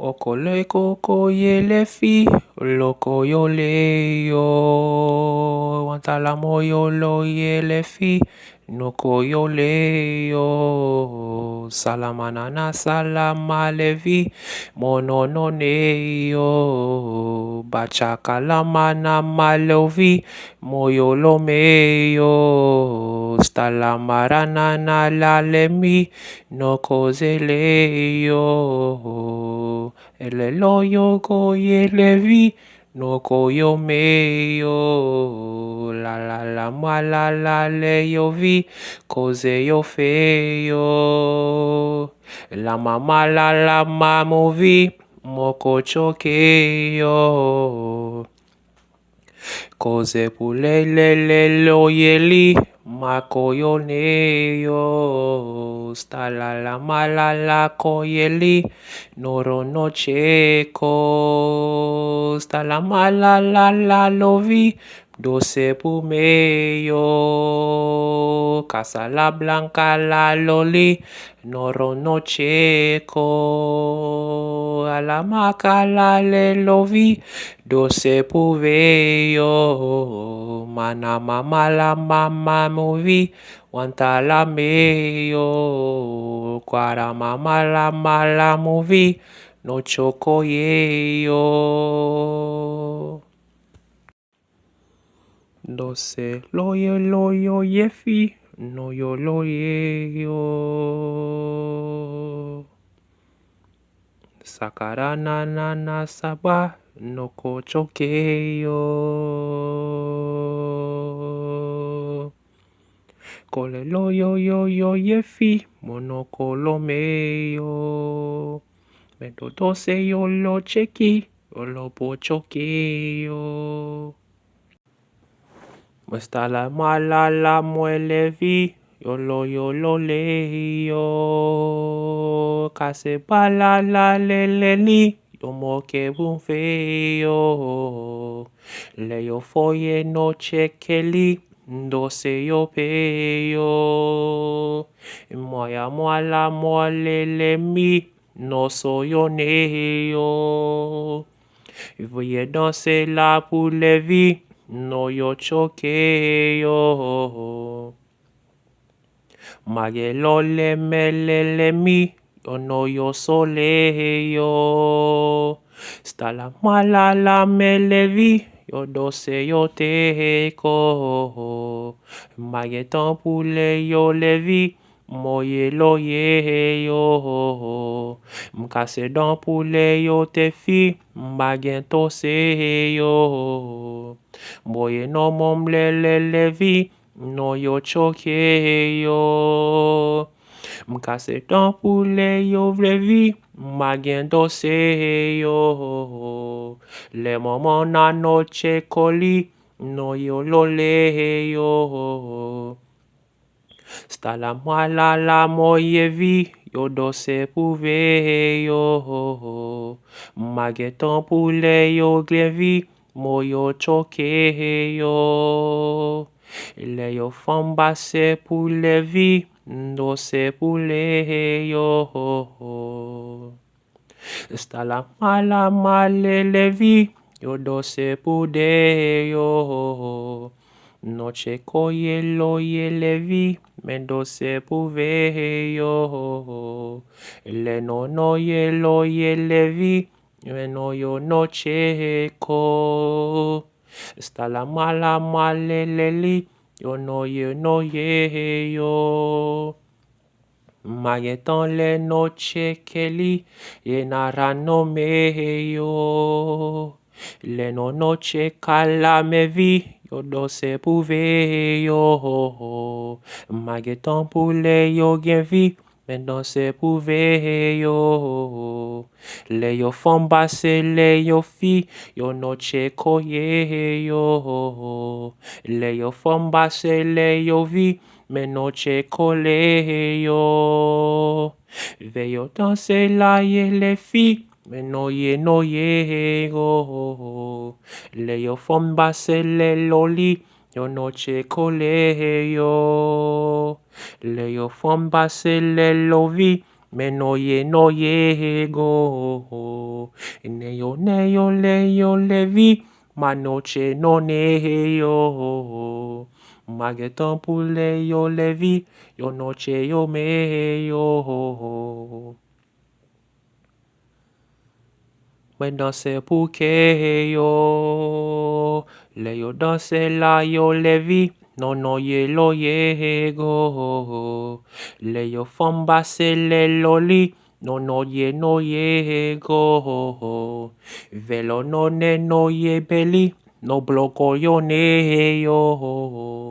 Okole koko yele fi, loko yo le yo, wantalamo yo lo yele fi, noko yo le yo, salamanana salama levi, monono ne yo, bachakalamana malovi, moyo lo me yo, stalamarana la lemi, noko zele yo. Ele loyo ko yelevi no ko yo me yo la ma la le yo vi koze yo fe yo la mama la movi moko choke yo koze pulele lo yeli mako yo ne yo stala la malala ko yeli noro no cheko stala malala la lovi doce pume yo casa la blanca la loli noro no cheko ala makala le lovi doce puve yo mana mama la mama movi wanta la me yo kwara mama la mala movi no choko ye yo doce lo yo yefi no yo lo ye yo sakarana na saba no ko choke yo kole lo yo yefi monoko lo me yo mendo doce yo lo cheki yo lo po choke yo muesta la mala la muelevi yo lo le yo case bala la leleli yo mo que bun fe yo le yo foye no chekeli doce yo pe yo moya moala moalele mi no soy yo ne yo voy danser la pour les vies no yo choke yo magelo le melele mi yo no yo sole yo sta la mala la melevi yo doce yo te ko magetan pule yo levi moye lo ye yo mkase dan pule yo te fi magento se yo moye no mom le levi no yo choke yo mkase dan pule yo vrevi magento se yo le momo na noche koli no yo lo le yo sta la mala la moye vi yo doce puve yo magetan pule yo glevi moyo choke yo le yo famba se pule vi doce pule yo sta la mala male vi yo doce pude yo noche koye lo levi mendoce puve yo le no ye lo levi no yo noche ko sta la mala maleleli yo no ye yo magetan le noche keli ye nara no me yo le no noche kala me vi yo doce puve yo magetan pule yo gen vi men doce puve yo le yo famba se le yo fi yo noche koye yo le yo famba se le yo vi me noche kole yo ve yo danse la ye le fi me no ye go le yo famba se le loli yo noche kole yo le yo famba se le lovi Me no ye go. Ne yo le vi. Ma noche no ne yo. Mageton pule yo le vi. Yo noche yo me yo. When danse pour que yo. Le yo danse la yo le vi. Non no ye lo ye go. Le yo famba se le loli. No ye go. Velo no ye belly. No bloco yo ne yo.